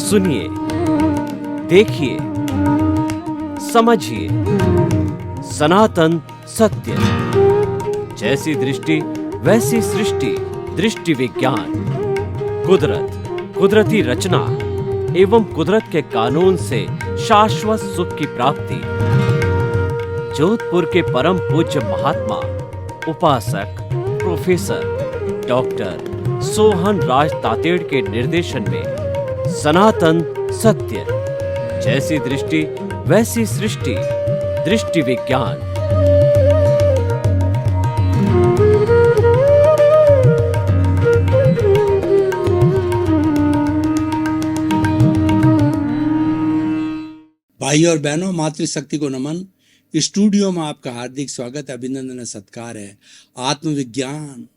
सुनिए, देखिए, समझिए सनातन सत्य। जैसी दृष्टि वैसी सृष्टि, दृष्टि विज्ञान। कुदरत, कुदरती रचना एवं कुदरत के कानून से शाश्वत सुख की प्राप्ति। जोधपुर के परम पूज्य महात्मा उपासक प्रोफेसर डॉक्टर सोहन राज तातेड़ के निर्देशन में सनातन सत्य। जैसी दृष्टि वैसी सृष्टि, दृष्टि विज्ञान। भाई और बहनों, मातृशक्ति को नमन। स्टूडियो में आपका हार्दिक स्वागत, अभिनंदन और सत्कार है। आत्मविज्ञान,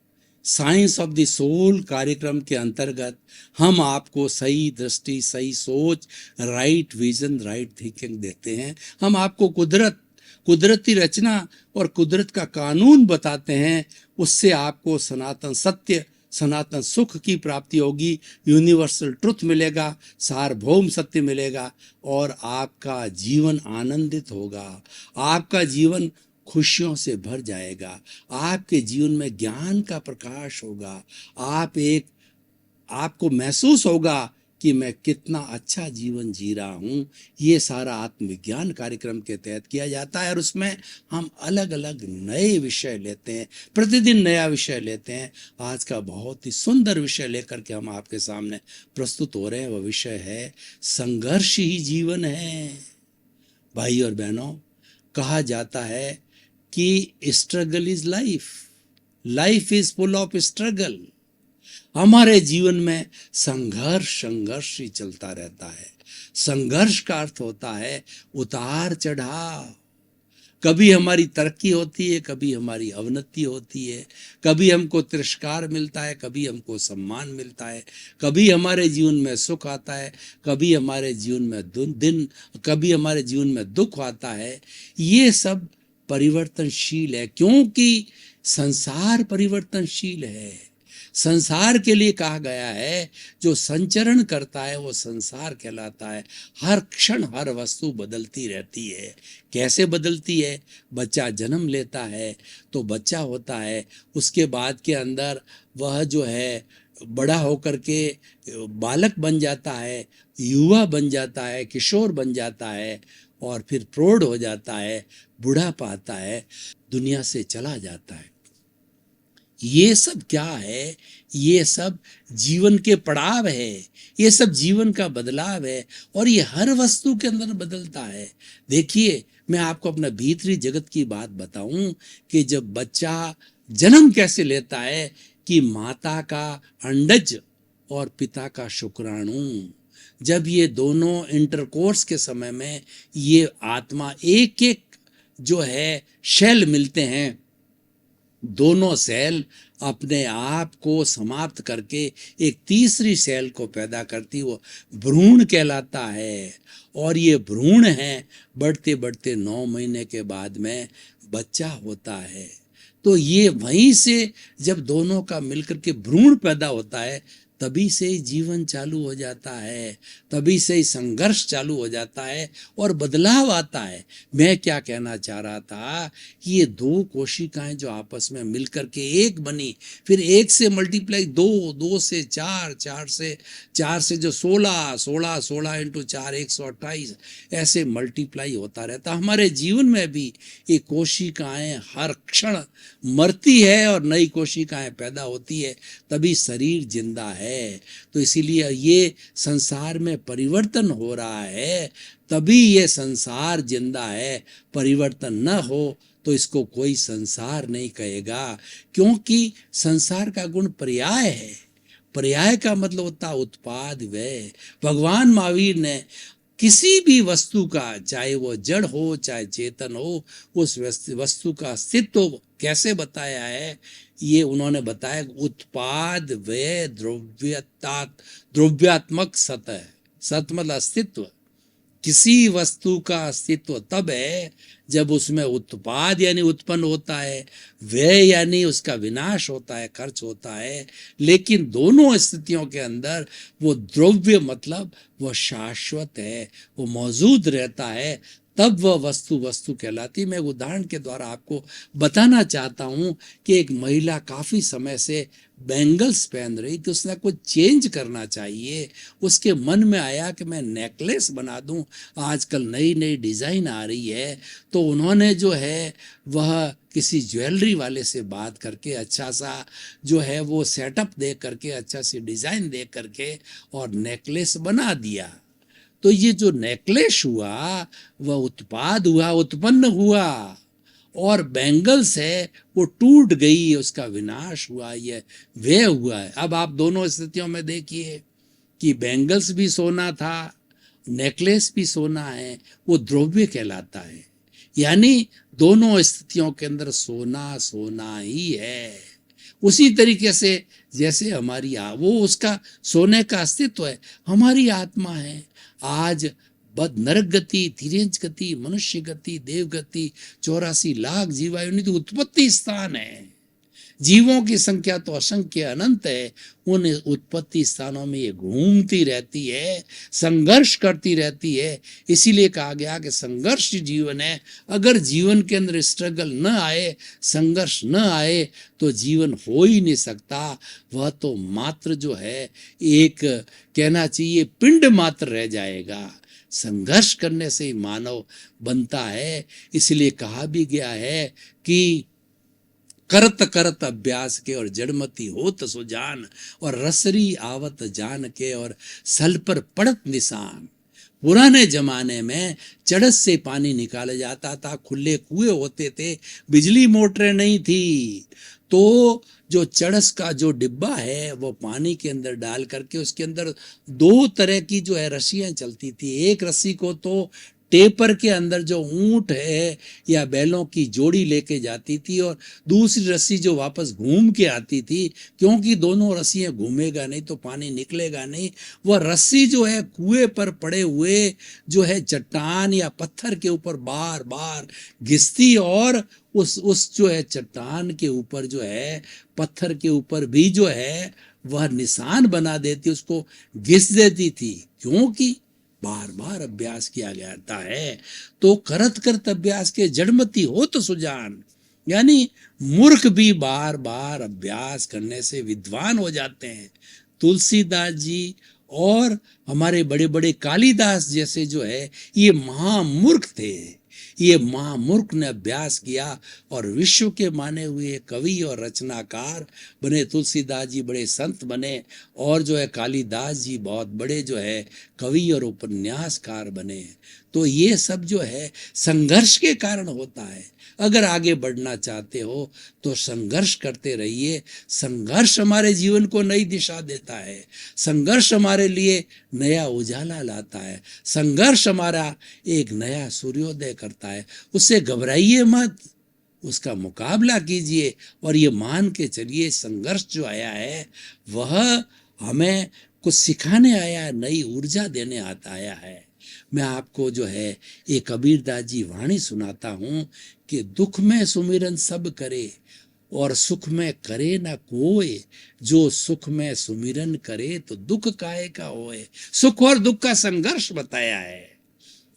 साइंस ऑफ द सोल कार्यक्रम के अंतर्गत हम आपको सही दृष्टि, सही सोच, राइट विजन, राइट थिंकिंग देते हैं। हम आपको कुदरत, कुदरती रचना और कुदरत का कानून बताते हैं। उससे आपको सनातन सत्य, सनातन सुख की प्राप्ति होगी, यूनिवर्सल ट्रुथ मिलेगा, सार्वभौम सत्य मिलेगा और आपका जीवन आनंदित होगा। आपका जीवन खुशियों से भर जाएगा। आपके जीवन में ज्ञान का प्रकाश होगा। आपको महसूस होगा कि मैं कितना अच्छा जीवन जी रहा हूँ। ये सारा आत्मविज्ञान कार्यक्रम के तहत किया जाता है और उसमें हम अलग अलग नए विषय लेते हैं, प्रतिदिन नया विषय लेते हैं। आज का बहुत ही सुंदर विषय लेकर के हम आपके सामने प्रस्तुत हो रहे हैं। वह विषय है संघर्ष ही जीवन है। भाई और बहनों, कहा जाता है कि struggle is life, life is full of struggle. हमारे जीवन में संघर्ष ही चलता रहता है। संघर्ष का अर्थ होता है उतार चढ़ाव। कभी हमारी तरक्की होती है, कभी हमारी अवनति होती है। कभी हमको तिरस्कार मिलता है, कभी हमको सम्मान मिलता है। कभी हमारे जीवन में सुख आता है, कभी हमारे जीवन में कभी हमारे जीवन में दुख आता है। ये सब परिवर्तनशील है, क्योंकि संसार परिवर्तनशील है। संसार के लिए कहा गया है, जो संचरण करता है वो संसार कहलाता है। हर क्षण हर वस्तु बदलती रहती है। कैसे बदलती है? बच्चा जन्म लेता है तो बच्चा होता है, उसके बाद के अंदर वह जो है बड़ा होकर के बालक बन जाता है, युवा बन जाता है, किशोर बन जाता है और फिर प्रौढ़ हो जाता है, बुढ़ापा आता है, दुनिया से चला जाता है। ये सब क्या है? ये सब जीवन के पड़ाव है, ये सब जीवन का बदलाव है और ये हर वस्तु के अंदर बदलता है। देखिए, मैं आपको अपना भीतरी जगत की बात बताऊं कि जब बच्चा जन्म कैसे लेता है कि माता का अंडज और पिता का शुक्राणु, जब ये दोनों इंटरकोर्स के समय में ये आत्मा एक एक जो है शेल मिलते हैं, दोनों सेल अपने आप को समाप्त करके एक तीसरी सेल को पैदा करती, वो भ्रूण कहलाता है। और ये भ्रूण है, बढ़ते बढ़ते 9 महीने के बाद में बच्चा होता है। तो ये वहीं से जब दोनों का मिलकर के भ्रूण पैदा होता है, तभी से ही जीवन चालू हो जाता है, तभी से ही संघर्ष चालू हो जाता है और बदलाव आता है। मैं क्या कहना चाह रहा था कि ये दो कोशिकाएं जो आपस में मिलकर के एक बनी, फिर एक से मल्टीप्लाई 2, 2 से 4, 4 से जो 16, 16, 16 इंटू 4 128 ऐसे मल्टीप्लाई होता रहता। हमारे जीवन में भी ये कोशिकाएं हर क्षण मरती है और नई कोशिकाएं पैदा होती है, तभी शरीर जिंदा है। तो इसीलिए ये संसार में परिवर्तन हो रहा है, तभी ये संसार जिंदा है। परिवर्तन न हो तो इसको कोई संसार नहीं कहेगा, क्योंकि संसार का गुण पर्याय है। पर्याय का मतलब होता है उत्पाद व्यय। भगवान महावीर ने किसी भी वस्तु का, चाहे वो जड़ हो चाहे चेतन हो, उस वस्तु का अस्तित्व कैसे बताया है? ये उन्होंने बताया, उत्पाद व्यय द्रव्यात्मक सत है। सत मतलब अस्तित्व। किसी वस्तु का अस्तित्व तब है जब उसमें उत्पाद यानी उत्पन्न होता है, व्यय यानी उसका विनाश होता है, खर्च होता है। लेकिन दोनों स्थितियों के अंदर वो द्रव्य मतलब वो शाश्वत है, वो मौजूद रहता है, तब वह वस्तु वस्तु कहलाती। मैं एक उदाहरण के द्वारा आपको बताना चाहता हूं कि एक महिला काफी समय से बैंगल्स पहन रही थी, उसने कुछ चेंज करना चाहिए। उसके मन में आया कि मैं नेकलेस बना दूं, आजकल नई नई डिजाइन आ रही है। तो उन्होंने जो है वह किसी ज्वेलरी वाले से बात करके अच्छा सा जो है वो सेटअप दे करके, अच्छा सी डिजाइन दे करके और नेकलेस बना दिया। तो ये जो नेकलेस हुआ वह उत्पाद हुआ, उत्पन्न हुआ, और बैंगल्स है वो टूट गई, उसका विनाश हुआ, ये व्यय हुआ है। अब आप दोनों स्थितियों में देखिए कि बैंगल्स भी सोना था, नेकलेस भी सोना है, वो द्रव्य कहलाता है। यानी दोनों स्थितियों के अंदर सोना सोना ही है। उसी तरीके से जैसे हमारी वो उसका सोने का अस्तित्व है, हमारी आत्मा है। आज बद नरक गति, तिर्यंच गति, मनुष्य गति, देव गति, 84 लाख जीवायु उत्पत्ति स्थान है। जीवों की संख्या तो असंख्य अनंत है। उन उत्पत्ति स्थानों में ये घूमती रहती है, संघर्ष करती रहती है। इसीलिए कहा गया कि संघर्ष जीवन है। अगर जीवन के अंदर स्ट्रगल न आए, संघर्ष न आए, तो जीवन हो ही नहीं सकता। वह तो मात्र जो है एक कहना चाहिए पिंड मात्र रह जाएगा। संघर्ष करने से ही मानव बनता है। इसलिए कहा भी गया है कि करत करत अभ्यास के और जड़मती होत सुजान, और रसरी आवत जान के और सल पर पड़त निशान। पुराने जमाने में चड़स से पानी निकाला जाता था, खुले कुएं होते थे, बिजली मोटरें नहीं थी। तो जो चड़स का जो डिब्बा है वो पानी के अंदर डाल करके उसके अंदर दो तरह की जो है रस्सियां चलती थी। एक रस्सी को तो टेपर के अंदर जो ऊंट है या बैलों की जोड़ी लेके जाती थी, और दूसरी रस्सी जो वापस घूम के आती थी, क्योंकि दोनों रस्सियां घूमेगा नहीं तो पानी निकलेगा नहीं। वह रस्सी जो है कुएं पर पड़े हुए जो है चट्टान या पत्थर के ऊपर बार बार घिसती, और उस जो है चट्टान के ऊपर जो है पत्थर के ऊपर भी जो है वह निशान बना देती, उसको घिस देती थी, क्योंकि बार बार अभ्यास किया जाता है। तो करत करत अभ्यास के जड़मती हो तो सुजान, यानी मूर्ख भी बार बार अभ्यास करने से विद्वान हो जाते हैं। तुलसीदास जी और हमारे बड़े बड़े कालिदास जैसे जो है ये महामूर्ख थे। ये महामूर्ख ने अभ्यास किया और विश्व के माने हुए कवि और रचनाकार बने। तुलसीदास जी बड़े संत बने, और जो है कालिदास जी बहुत बड़े जो है कवि और उपन्यासकार बने। तो ये सब जो है संघर्ष के कारण होता है। अगर आगे बढ़ना चाहते हो तो संघर्ष करते रहिए। संघर्ष हमारे जीवन को नई दिशा देता है। संघर्ष हमारे लिए नया उजाला लाता है। संघर्ष हमारा एक नया सूर्योदय करता है। उससे घबराइए मत, उसका मुकाबला कीजिए, और ये मान के चलिए संघर्ष जो आया है वह हमें कुछ सिखाने आया है, नई ऊर्जा देने आया है। मैं आपको जो है एक कबीरदास जी वाणी सुनाता हूं कि दुख में सुमिरन सब करे और सुख में करे ना कोय, जो सुख में सुमिरन करे तो दुख काहे का होए। सुख और दुख का संघर्ष बताया है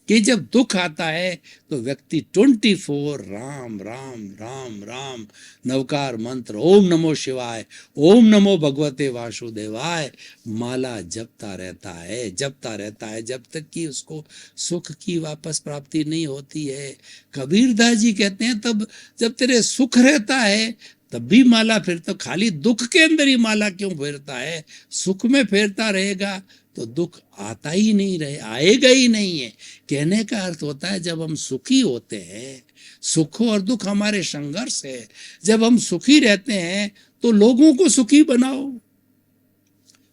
कि जब दुख आता है तो व्यक्ति 24 राम राम राम राम नवकार मंत्र ओम नमो शिवाय, ओम नमो भगवते वासुदेवाय माला जपता रहता है जब तक कि उसको सुख की वापस प्राप्ति नहीं होती है। कबीरदास जी कहते हैं तब जब तेरे सुख रहता है तब भी माला फेरता, खाली दुख के अंदर ही माला क्यों फेरता है। सुख में फेरता रहेगा तो दुख आता ही नहीं रहे, आएगा ही नहीं है। कहने का अर्थ होता है जब हम सुखी होते हैं, सुख और दुख हमारे संघर्ष है। जब हम सुखी रहते हैं तो लोगों को सुखी बनाओ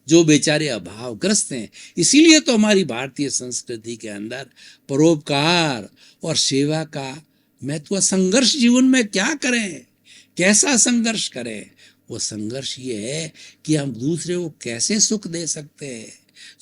जो बेचारे अभावग्रस्त हैं। इसीलिए तो हमारी भारतीय संस्कृति के अंदर परोपकार और सेवा का महत्व। संघर्ष जीवन में क्या करें, कैसा संघर्ष करें? वो संघर्ष ये है कि हम दूसरे को कैसे सुख दे सकते हैं,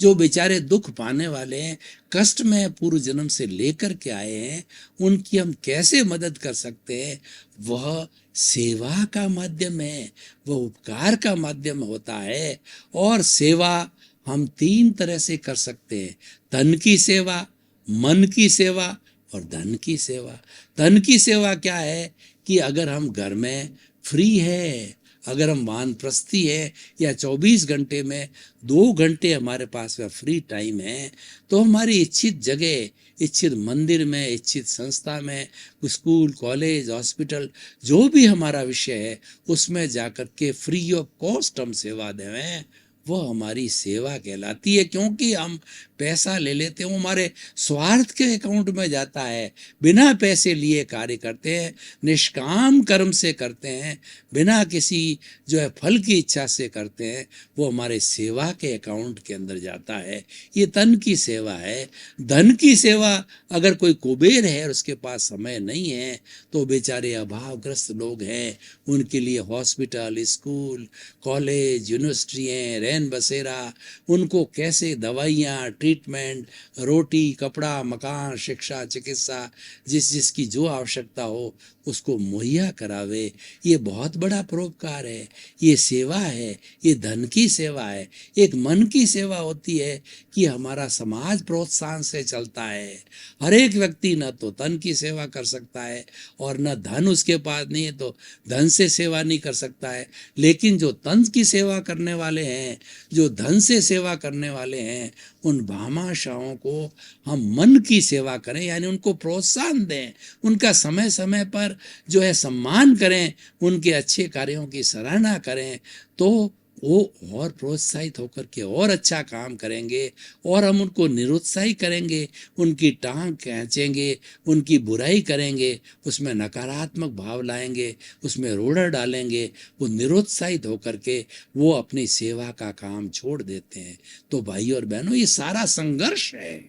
जो बेचारे दुख पाने वाले हैं, कष्ट में पूर्व जन्म से लेकर के आए हैं, उनकी हम कैसे मदद कर सकते हैं? वह सेवा का माध्यम है, वह उपकार का माध्यम होता है। और सेवा हम 3 तरह से कर सकते हैं: तन की सेवा, मन की सेवा और धन की सेवा। धन की सेवा क्या है कि अगर हम घर में फ्री है, अगर हम वानप्रस्थी है या 24 घंटे में 2 घंटे हमारे पास में फ्री टाइम है, तो हमारी इच्छित जगह, इच्छित मंदिर में, इच्छित संस्था में, स्कूल, कॉलेज, हॉस्पिटल, जो भी हमारा विषय है, उसमें जाकर के फ्री ऑफ कॉस्ट हम सेवा देवें, वो हमारी सेवा कहलाती है। क्योंकि हम पैसा ले लेते हैं, वो हमारे स्वार्थ के अकाउंट में जाता है। बिना पैसे लिए कार्य करते हैं, निष्काम कर्म से करते हैं, बिना किसी जो है फल की इच्छा से करते हैं, वो हमारे सेवा के अकाउंट के अंदर जाता है। ये तन की सेवा है। धन की सेवा, अगर कोई कुबेर है और उसके पास समय नहीं है, तो बेचारे अभावग्रस्त लोग हैं, उनके लिए हॉस्पिटल, स्कूल, कॉलेज, यूनिवर्सिटियाँ, रैन बसेरा, उनको कैसे दवाइयाँ, ट्रीटमेंट, रोटी, कपड़ा, मकान, शिक्षा, चिकित्सा, जिसकी जो आवश्यकता हो उसको मुहैया करावे, ये बहुत बड़ा परोपकार है, ये सेवा है, ये धन की सेवा है। एक मन की सेवा होती है कि हमारा समाज प्रोत्साहन से चलता है। हर एक व्यक्ति न तो तन की सेवा कर सकता है और न धन उसके पास नहीं है तो धन से सेवा नहीं कर सकता है। लेकिन जो तन की सेवा करने वाले हैं, जो धन से सेवा करने वाले हैं, उन भामाशाहों को हम मन की सेवा करें, यानी उनको प्रोत्साहन दें, उनका समय समय पर जो है सम्मान करें, उनके अच्छे कार्यों की सराहना करें, तो वो और प्रोत्साहित होकर के और अच्छा काम करेंगे। और हम उनको निरुत्साहित करेंगे, उनकी टांग खींचेंगे, उनकी बुराई करेंगे, उसमें नकारात्मक भाव लाएंगे, उसमें रोड़ा डालेंगे, वो निरुत्साहित होकर के वो अपनी सेवा का काम छोड़ देते हैं। तो भाई और बहनों, ये सारा संघर्ष है।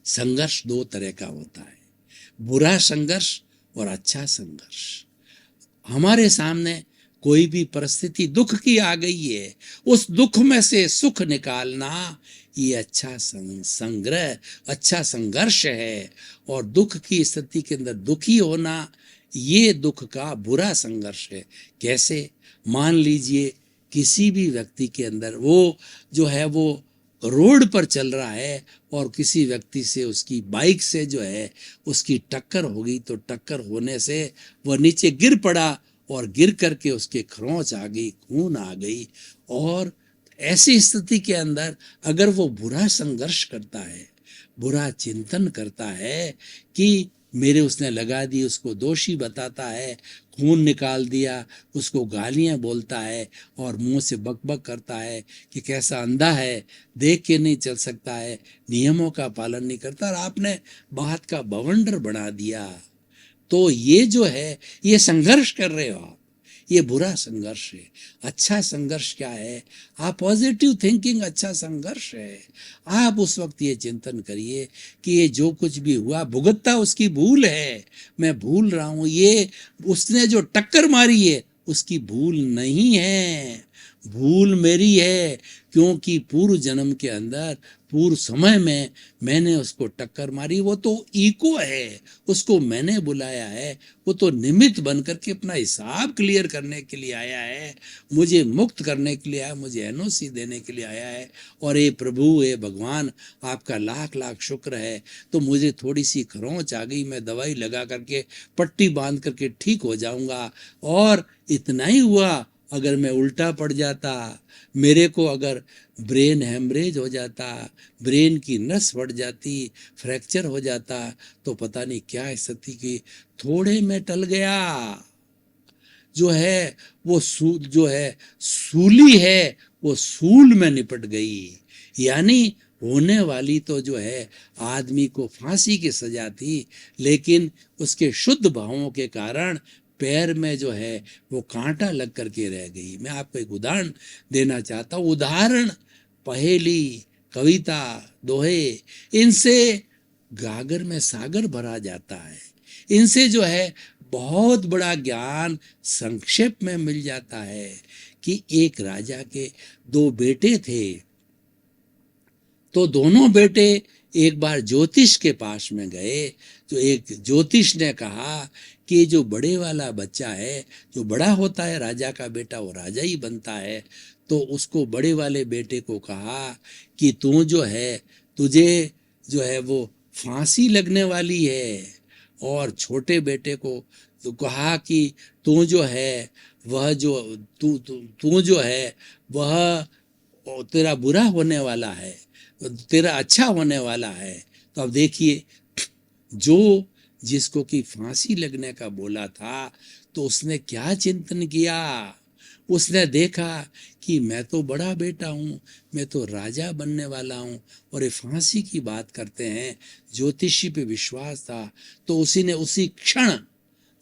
संघर्ष 2 तरह का होता है, बुरा संघर्ष और अच्छा संघर्ष। हमारे सामने कोई भी परिस्थिति दुख की आ गई है, उस दुख में से सुख निकालना, ये अच्छा संग्रह, अच्छा संघर्ष है। और दुख की स्थिति के अंदर दुखी होना, ये दुख का बुरा संघर्ष है। कैसे? मान लीजिए किसी भी व्यक्ति के अंदर वो जो है वो रोड पर चल रहा है और किसी व्यक्ति से, उसकी बाइक से जो है उसकी टक्कर हो गई, तो टक्कर होने से वह नीचे गिर पड़ा और गिर करके उसके खरोंच आ गई, खून आ गई। और ऐसी स्थिति के अंदर अगर वो बुरा संघर्ष करता है, बुरा चिंतन करता है कि मेरे उसने लगा दी, उसको दोषी बताता है, खून निकाल दिया, उसको गालियां बोलता है और मुंह से बकबक करता है कि कैसा अंधा है, देख के नहीं चल सकता है, नियमों का पालन नहीं करता और आपने बात का बवंडर बना दिया, तो ये जो है ये संघर्ष कर रहे हो आप, ये बुरा संघर्ष है। अच्छा संघर्ष क्या है? आप पॉजिटिव थिंकिंग अच्छा संघर्ष है। आप उस वक्त ये चिंतन करिए कि ये जो कुछ भी हुआ, भुगतना उसकी भूल है, मैं भूल रहा हूँ, ये उसने जो टक्कर मारी है उसकी भूल नहीं है, भूल मेरी है, क्योंकि पूर्व जन्म के अंदर, पूर्व समय में मैंने उसको टक्कर मारी। वो तो ईको है, उसको मैंने बुलाया है, वो तो निमित्त बन करके अपना हिसाब क्लियर करने के लिए आया है, मुझे मुक्त करने के लिए आया, मुझे एनओसी देने के लिए आया है। और ये प्रभु, ये भगवान, आपका लाख लाख शुक्र है। तो मुझे थोड़ी सी खरोंच आ गई, मैं दवाई लगा करके पट्टी बांध करके ठीक हो जाऊंगा। और इतना ही हुआ, अगर मैं उल्टा पड़ जाता, मेरे को अगर ब्रेन हेमरेज हो जाता, ब्रेन की नस फट जाती, फ्रैक्चर हो जाता, तो पता नहीं क्या स्थिति की। थोड़े में टल गया, जो है वो जो है सूली है, वो सूल में निपट गई। यानी होने वाली तो जो है आदमी को फांसी की सजा थी, लेकिन उसके शुद्ध भावों के कारण पैर में जो है वो कांटा लग करके रह गई। मैं आपको एक उदाहरण देना चाहता हूँ। उदाहरण, पहेली, कविता, दोहे, इनसे गागर में सागर भरा जाता है। इनसे जो है बहुत बड़ा ज्ञान संक्षेप में मिल जाता है कि एक राजा के 2 बेटे थे। तो दोनों बेटे एक बार ज्योतिष के पास में गए, तो एक ज्योतिष ने कहा कि जो बड़े वाला बच्चा है, जो बड़ा होता है राजा का बेटा, वो राजा ही बनता है। तो उसको बड़े वाले बेटे को कहा कि तू जो है, तुझे जो है वो फांसी लगने वाली है। और छोटे बेटे को तो कहा कि तू जो है वह जो तू तू तू जो है वह तेरा बुरा होने वाला है, तेरा अच्छा होने वाला है। तो अब देखिए, जो जिसको कि फांसी लगने का बोला था, तो उसने क्या चिंतन किया। उसने देखा कि मैं तो बड़ा बेटा हूँ, मैं तो राजा बनने वाला हूँ, और ये फांसी की बात करते हैं। ज्योतिषी पे विश्वास था, तो उसी ने उसी क्षण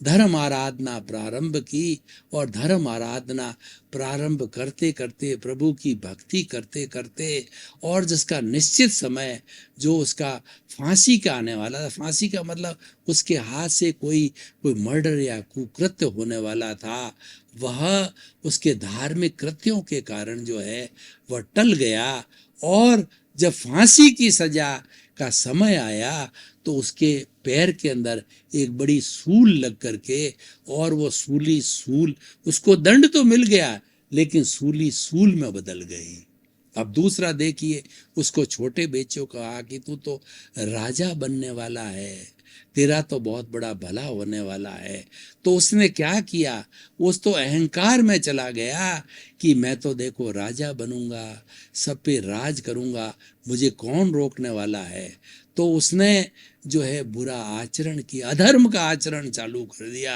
धर्म आराधना प्रारंभ की। और धर्म आराधना प्रारंभ करते करते, प्रभु की भक्ति करते करते, और जिसका निश्चित समय जो उसका फांसी का आने वाला था, फांसी का मतलब उसके हाथ से कोई मर्डर या कुकृत्य होने वाला था, वह उसके धार्मिक कृत्यों के कारण जो है वह टल गया। और जब फांसी की सजा का समय आया, तो उसके पैर के अंदर एक बड़ी सूल लग करके, और वो सूली सूल, उसको दंड तो मिल गया लेकिन सूली सूल में बदल गई। अब दूसरा देखिए, उसको छोटे बेचों को कहा कि तू तो राजा बनने वाला है, तेरा तो बहुत बड़ा भला होने वाला है। तो उसने क्या किया, उस तो अहंकार में चला गया कि मैं तो देखो राजा बनूंगा, सब पे राज करूंगा, मुझे कौन रोकने वाला है। तो उसने जो है बुरा आचरण किया, अधर्म का आचरण चालू कर दिया।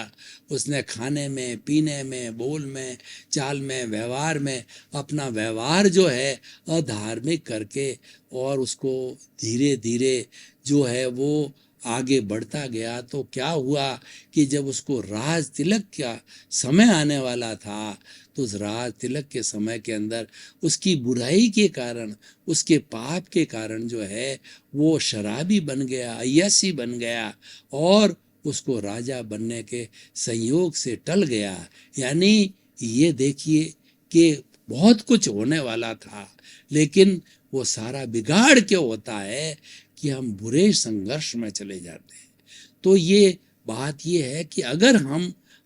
उसने खाने में, पीने में, बोल में, चाल में, व्यवहार में अपना व्यवहार जो है अधार्मिक करके, और उसको धीरे धीरे जो है वो आगे बढ़ता गया। तो क्या हुआ कि जब उसको राज तिलक का समय आने वाला था, तो उस राज तिलक के समय के अंदर उसकी बुराई के कारण, उसके पाप के कारण जो है वो शराबी बन गया, अय्यासी बन गया, और उसको राजा बनने के संयोग से टल गया। यानी ये देखिए कि बहुत कुछ होने वाला था, लेकिन वो सारा बिगाड़ क्यों होता है कि हम बुरे संघर्ष में चले जाते हैं। तो ये बात ये है कि अगर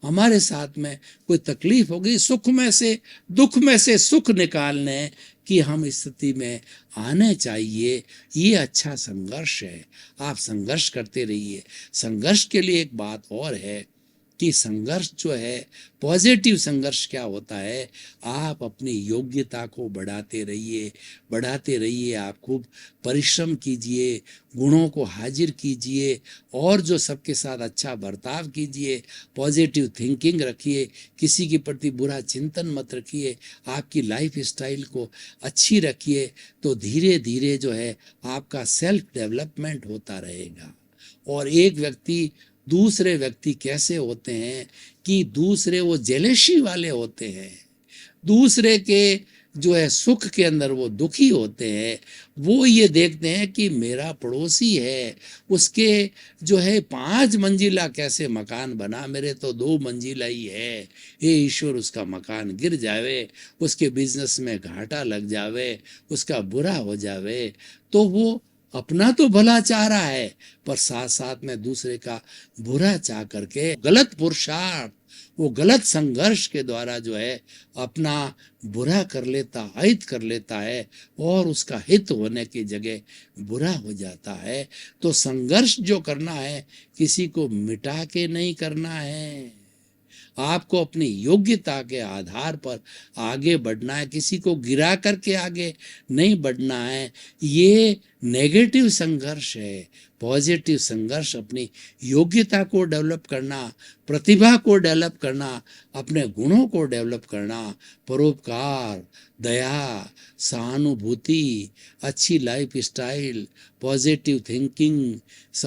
हमारे साथ में कोई तकलीफ हो गई, सुख में से, दुख में से सुख निकालने की हम स्थिति में आने चाहिए। ये अच्छा संघर्ष है, आप संघर्ष करते रहिए। संघर्ष के लिए एक बात और है कि संघर्ष जो है, पॉजिटिव संघर्ष क्या होता है, आप अपनी योग्यता को बढ़ाते रहिए, बढ़ाते रहिए। आप खूब परिश्रम कीजिए, गुणों को हाजिर कीजिए, और जो सबके साथ अच्छा बर्ताव कीजिए, पॉजिटिव थिंकिंग रखिए, किसी के प्रति बुरा चिंतन मत रखिए, आपकी लाइफ स्टाइल को अच्छी रखिए। तो धीरे धीरे जो है आपका सेल्फ डेवलपमेंट होता रहेगा। और एक व्यक्ति दूसरे व्यक्ति कैसे होते हैं कि दूसरे वो जेलेसी वाले होते हैं, दूसरे के जो है सुख के अंदर वो दुखी होते हैं। वो ये देखते हैं कि मेरा पड़ोसी है, उसके जो है 5 मंजिला कैसे मकान बना, मेरे तो 2 मंजिला ही है। हे ईश्वर, उसका मकान गिर जावे, उसके बिजनेस में घाटा लग जावे, उसका बुरा हो जावे। तो वो अपना तो भला चाह रहा है, पर साथ साथ में दूसरे का बुरा चाह करके गलत पुरुषार्थ, वो गलत संघर्ष के द्वारा जो है अपना बुरा कर लेता, अहित कर लेता है, और उसका हित होने की जगह बुरा हो जाता है। तो संघर्ष जो करना है, किसी को मिटा के नहीं करना है, आपको अपनी योग्यता के आधार पर आगे बढ़ना है, किसी को गिरा करके आगे नहीं बढ़ना है। ये नेगेटिव संघर्ष है। पॉजिटिव संघर्ष अपनी योग्यता को डेवलप करना, प्रतिभा को डेवलप करना, अपने गुणों को डेवलप करना, परोपकार, दया, सहानुभूति, अच्छी लाइफ स्टाइल, पॉजिटिव थिंकिंग,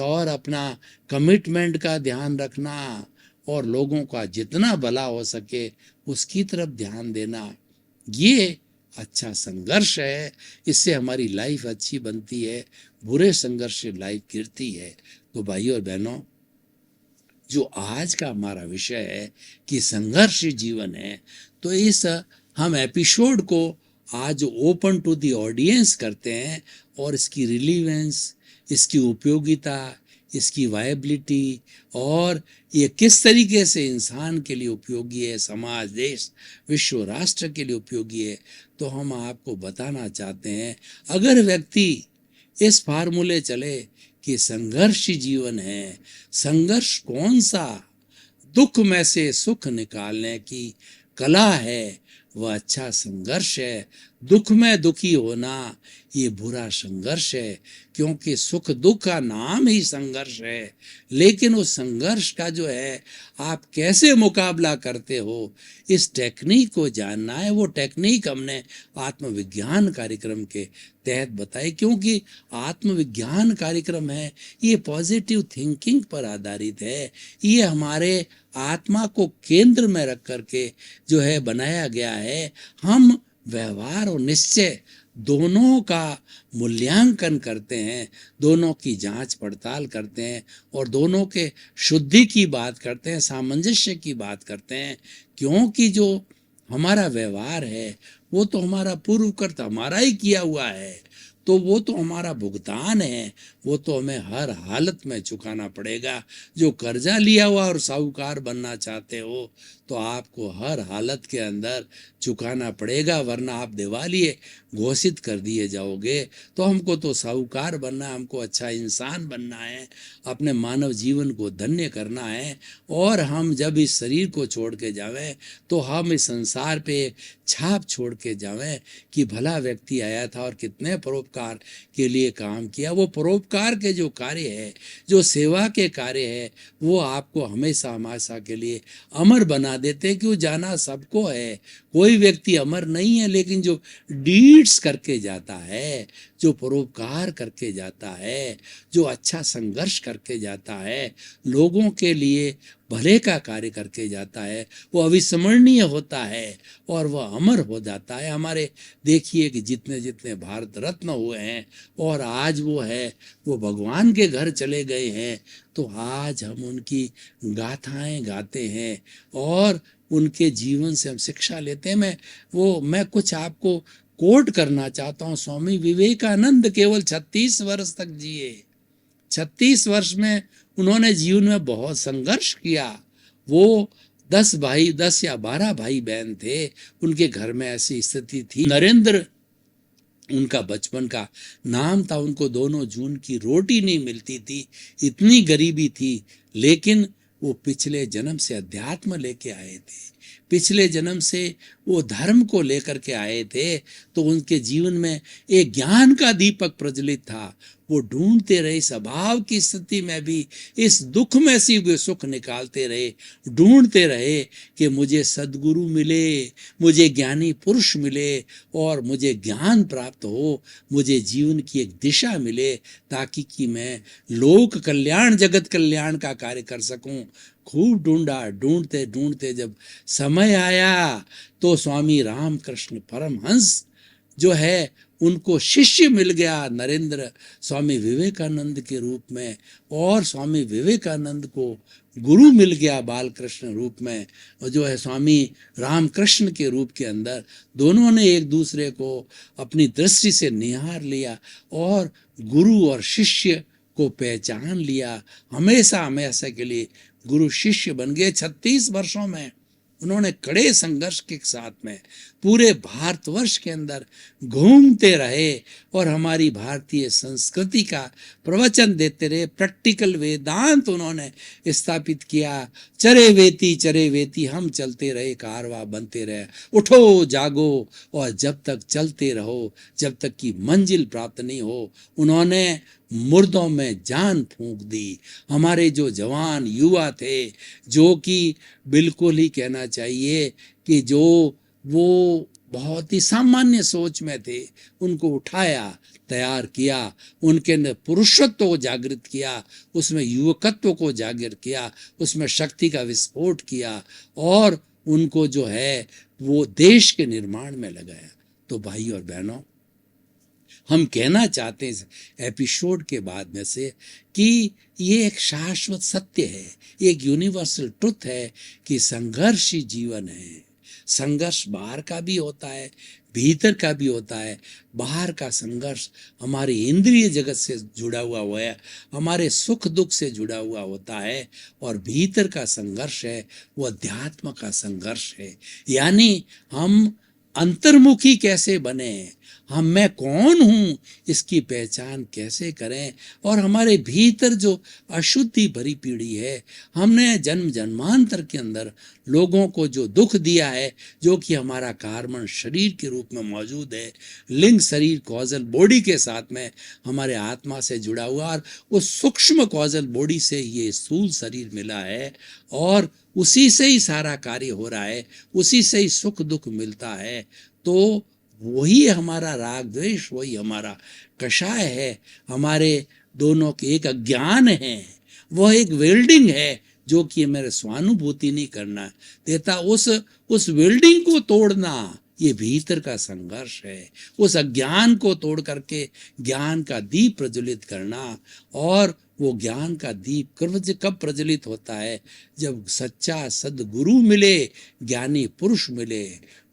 और अपना कमिटमेंट का ध्यान रखना, और लोगों का जितना भला हो सके उसकी तरफ ध्यान देना, ये अच्छा संघर्ष है। इससे हमारी लाइफ अच्छी बनती है, बुरे संघर्ष से लाइफ गिरती है। तो भाइयों और बहनों, जो आज का हमारा विषय है कि संघर्ष जीवन है, तो इस हम एपिसोड को आज ओपन टू द ऑडियंस करते हैं और इसकी रिलीवेंस, इसकी उपयोगिता, इसकी वायबिलिटी और ये किस तरीके से इंसान के लिए उपयोगी है, समाज, देश, विश्व, राष्ट्र के लिए उपयोगी है, तो हम आपको बताना चाहते हैं। अगर व्यक्ति इस फार्मूले चले कि संघर्ष ही जीवन है, संघर्ष कौन सा दुख में से सुख निकालने की कला है, वह अच्छा संघर्ष है। दुख में दुखी होना ये बुरा संघर्ष है, क्योंकि सुख दुख का नाम ही संघर्ष है। लेकिन उस संघर्ष का जो है आप कैसे मुकाबला करते हो, इस टेक्निक को जानना है। वो टेक्निक हमने आत्मविज्ञान कार्यक्रम के तहत बताई, क्योंकि आत्मविज्ञान कार्यक्रम है ये पॉजिटिव थिंकिंग पर आधारित है। ये हमारे आत्मा को केंद्र में रख करके जो है बनाया गया है। हम व्यवहार और निश्चय दोनों का मूल्यांकन करते हैं, दोनों की जांच पड़ताल करते हैं और दोनों के शुद्धि की बात करते हैं, सामंजस्य की बात करते हैं। क्योंकि जो हमारा व्यवहार है वो तो हमारा पूर्वकृत हमारा ही किया हुआ है, तो वो तो हमारा भुगतान है, वो तो हमें हर हालत में चुकाना पड़ेगा। जो कर्जा लिया हुआ और साहूकार बनना चाहते हो तो आपको हर हालत के अंदर चुकाना पड़ेगा, वरना आप दिवालिये घोषित कर दिए जाओगे। तो हमको तो साहूकार बनना है, हमको अच्छा इंसान बनना है, अपने मानव जीवन को धन्य करना है। और हम जब इस शरीर को छोड़ के जावें तो हम इस संसार पे छाप छोड़ के जावें कि भला व्यक्ति आया था और कितने परोपकार के लिए काम किया। वो परोपकार के जो कार्य है, जो सेवा के कार्य है, वो आपको हमेशा हमेशा के लिए अमर बना देते हैं। क्यों जाना सबको है, कोई व्यक्ति अमर नहीं है, लेकिन जो डीड्स करके जाता है, जो परोपकार करके जाता है, जो अच्छा संघर्ष करके जाता है, लोगों के लिए भले का कार्य करके जाता है, वो अविस्मरणीय होता है और वह अमर हो जाता है। हमारे देखिए कि जितने जितने भारत रत्न हुए हैं और आज वो भगवान के घर चले गए हैं, तो आज हम उनकी गाथाएं गाते हैं और उनके जीवन से हम शिक्षा लेते हैं। मैं कुछ आपको कोट करना चाहता हूँ। स्वामी विवेकानंद केवल 36 वर्ष तक जिए। 36 वर्ष में उन्होंने जीवन में बहुत संघर्ष किया। वो 10 या 12 भाई बहन थे, उनके घर में ऐसी स्थिति थी। नरेंद्र उनका बचपन का नाम था, उनको 2 जून की रोटी नहीं मिलती थी, इतनी गरीबी थी। लेकिन वो पिछले जन्म से अध्यात्म लेके आए थे, पिछले जन्म से वो धर्म को लेकर के आए थे, तो उनके जीवन में एक ज्ञान का दीपक प्रज्वलित था। वो ढूंढते रहे, स्वभाव की स्थिति में भी इस दुख में से वे सुख निकालते रहे, ढूंढते रहे कि मुझे सद्गुरु मिले, मुझे ज्ञानी पुरुष मिले और मुझे ज्ञान प्राप्त हो, मुझे जीवन की एक दिशा मिले, ताकि कि मैं लोक कल्याण, जगत कल्याण का कार्य कर सकूं। खूब ढूंढा, ढूंढते ढूंढते जब समय आया तो स्वामी रामकृष्ण परमहंस जो है उनको शिष्य मिल गया, नरेंद्र स्वामी विवेकानंद के रूप में, और स्वामी विवेकानंद को गुरु मिल गया बालकृष्ण रूप में, और जो है स्वामी रामकृष्ण के रूप के अंदर। दोनों ने एक दूसरे को अपनी दृष्टि से निहार लिया और गुरु और शिष्य को पहचान लिया। हमेशा हमेशा के लिए गुरु शिष्य बन गए। 36 वर्षों में उन्होंने कड़े संघर्ष के साथ में पूरे भारतवर्ष के अंदर घूमते रहे और हमारी भारतीय संस्कृति का प्रवचन देते रहे। प्रैक्टिकल वेदांत उन्होंने स्थापित किया। चरे वेती हम चलते रहे, कारवा बनते रहे, उठो जागो और जब तक चलते रहो, जब तक कि मंजिल प्राप्त नहीं हो। उन्होंने मुर्दों में जान फूंक दी। हमारे जो जवान युवा थे, जो कि बिल्कुल ही कहना चाहिए कि जो वो बहुत ही सामान्य सोच में थे, उनको उठाया, तैयार किया, उनके अंदर पुरुषत्व को जागृत किया, उसमें युवकत्व को जागृत किया, उसमें शक्ति का विस्फोट किया और उनको जो है वो देश के निर्माण में लगाया। तो भाई और बहनों, हम कहना चाहते हैं इस एपिसोड के बाद में से कि ये एक शाश्वत सत्य है, एक यूनिवर्सल ट्रुथ है कि संघर्ष ही जीवन है। संघर्ष बाहर का भी होता है, भीतर का भी होता है, बाहर का संघर्ष हमारे इंद्रिय जगत से जुड़ा हुआ है, हमारे सुख दुख से जुड़ा हुआ होता है, और भीतर का संघर्ष है वो अध्यात्म का संघर्ष है। यानी हम अंतर्मुखी कैसे बने, मैं कौन हूँ इसकी पहचान कैसे करें, और हमारे भीतर जो अशुद्धि भरी पीढ़ी है, हमने जन्म जन्मांतर के अंदर लोगों को जो दुख दिया है, जो कि हमारा कार्बन शरीर के रूप में मौजूद है, लिंग शरीर कॉजल बॉडी के साथ में हमारे आत्मा से जुड़ा हुआ, और उस सूक्ष्म कॉजल बॉडी से ये स्थूल शरीर मिला है, और उसी से ही सारा कार्य हो रहा है, उसी से ही सुख दुख मिलता है। तो वही हमारा राग द्वेष, वही हमारा कषाय है, हमारे दोनों के एक अज्ञान है, वह एक वेल्डिंग है जो कि मेरे स्वानुभूति नहीं करना देता। उस वेल्डिंग को तोड़ना ये भीतर का संघर्ष है। उस अज्ञान को तोड़ करके ज्ञान का दीप प्रज्वलित करना, और वो ज्ञान का दीप कब प्रज्वलित होता है, जब सच्चा सदगुरु मिले, ज्ञानी पुरुष मिले।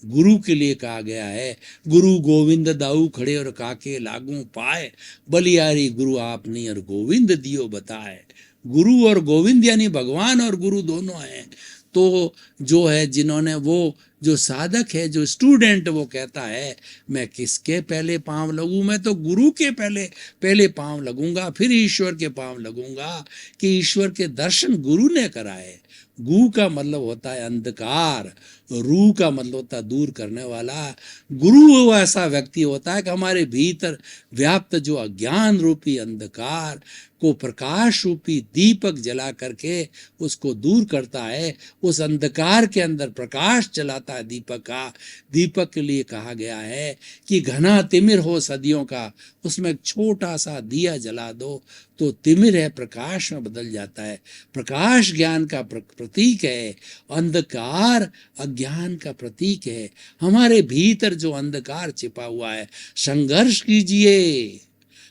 गुरु के लिए कहा गया है, गुरु गोविंद दाऊ खड़े और काके लागू पाए, बलियारी गुरु आपनी और गोविंद दियो बताए। गुरु और गोविंद यानी भगवान और गुरु दोनों हैं। तो जो है, जिन्होंने वो जो साधक है, जो स्टूडेंट, वो कहता है मैं किसके पहले पांव लगूं, मैं तो गुरु के पहले पांव लगूंगा, फिर ईश्वर के पांव लगूंगा, कि ईश्वर के दर्शन गुरु ने कराए। गु का मतलब होता है अंधकार, रू का मतलब होता है दूर करने वाला। गुरु वो ऐसा व्यक्ति होता है कि हमारे भीतर व्याप्त जो अज्ञान रूपी अंधकार को प्रकाश रूपी दीपक जला करके उसको दूर करता है। उस अंधकार के अंदर प्रकाश चलाता है दीपक का। दीपक के लिए कहा गया है कि घना तिमिर हो सदियों का, उसमें एक छोटा सा दिया जला दो तो तिमिर है प्रकाश में बदल जाता है। प्रकाश ज्ञान का प्रतीक है, अंधकार अज्ञान का प्रतीक है। हमारे भीतर जो अंधकार छिपा हुआ है, संघर्ष कीजिए,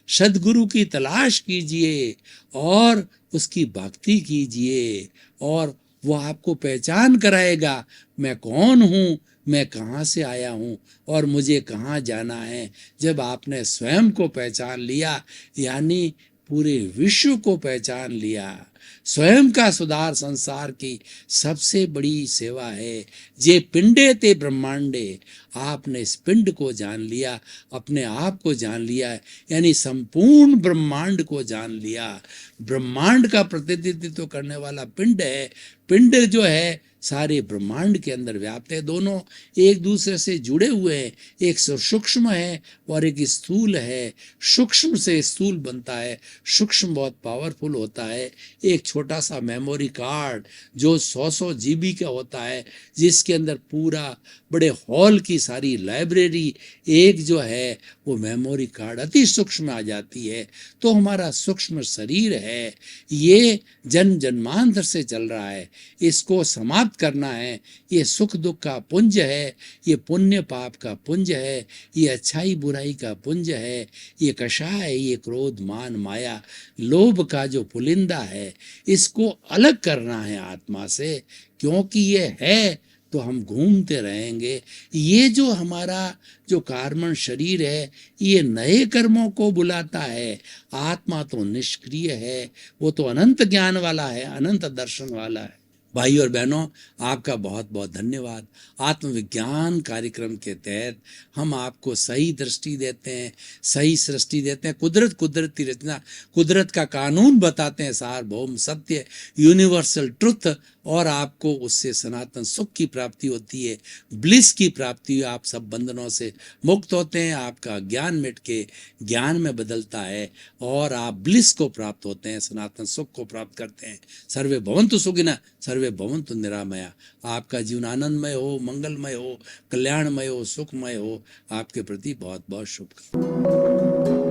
सदगुरु की तलाश कीजिए और उसकी भक्ति कीजिए, और वो आपको पहचान कराएगा, मैं कौन हूँ, मैं कहाँ से आया हूँ और मुझे कहाँ जाना है। जब आपने स्वयं को पहचान लिया, यानी पूरे विश्व को पहचान लिया। स्वयं का सुधार संसार की सबसे बड़ी सेवा है। जे पिंडे ते ब्रह्मांडे, आपने इस पिंड को जान लिया, अपने आप को जान लिया, यानी संपूर्ण ब्रह्मांड को जान लिया। ब्रह्मांड का प्रतिनिधित्व करने वाला पिंड है। पिंड जो है सारे ब्रह्मांड के अंदर व्याप्त है। दोनों एक दूसरे से जुड़े हुए हैं, एक सूक्ष्म है और एक स्थूल है। सूक्ष्म से स्थूल बनता है, सूक्ष्म बहुत पावरफुल होता है। एक छोटा सा मेमोरी कार्ड जो 100 GB का होता है, जिसके अंदर पूरा बड़े हॉल की सारी लाइब्रेरी एक जो है वो मेमोरी कार्ड अति सूक्ष्म आ जाती है। तो हमारा सूक्ष्म शरीर है, ये जन्म जन्मांतर से चल रहा है, इसको समाप्त करना है। ये सुख दुख का पुंज है, ये पुण्य पाप का पुंज है, ये अच्छाई बुराई का पुंज है, ये कषाय है, ये क्रोध मान माया लोभ का जो पुलिंदा है, इसको अलग करना है आत्मा से। क्योंकि ये है तो हम घूमते रहेंगे। ये जो हमारा जो कार्बन शरीर है, ये नए कर्मों को बुलाता है। आत्मा तो निष्क्रिय है, वो तो अनंत ज्ञान वाला है, अनंत दर्शन वाला है। भाई और बहनों, आपका बहुत बहुत धन्यवाद। आत्मविज्ञान कार्यक्रम के तहत हम आपको सही दृष्टि देते हैं, सही सृष्टि देते हैं, कुदरती रचना, कुदरत का कानून बताते हैं, सार्वभौम सत्य, यूनिवर्सल ट्रुथ, और आपको उससे सनातन सुख की प्राप्ति होती है, ब्लिस की प्राप्ति है। आप सब बंधनों से मुक्त होते हैं, आपका ज्ञान मिट के ज्ञान में बदलता है और आप ब्लिस को प्राप्त होते हैं, सनातन सुख को प्राप्त करते हैं। सर्वे भवन्तु सुखिनः, सर्वे भवन्तु निरामया। आपका जीवन आनंदमय हो, मंगलमय हो, कल्याणमय हो, सुखमय हो। आपके प्रति बहुत बहुत शुभकामनाएं।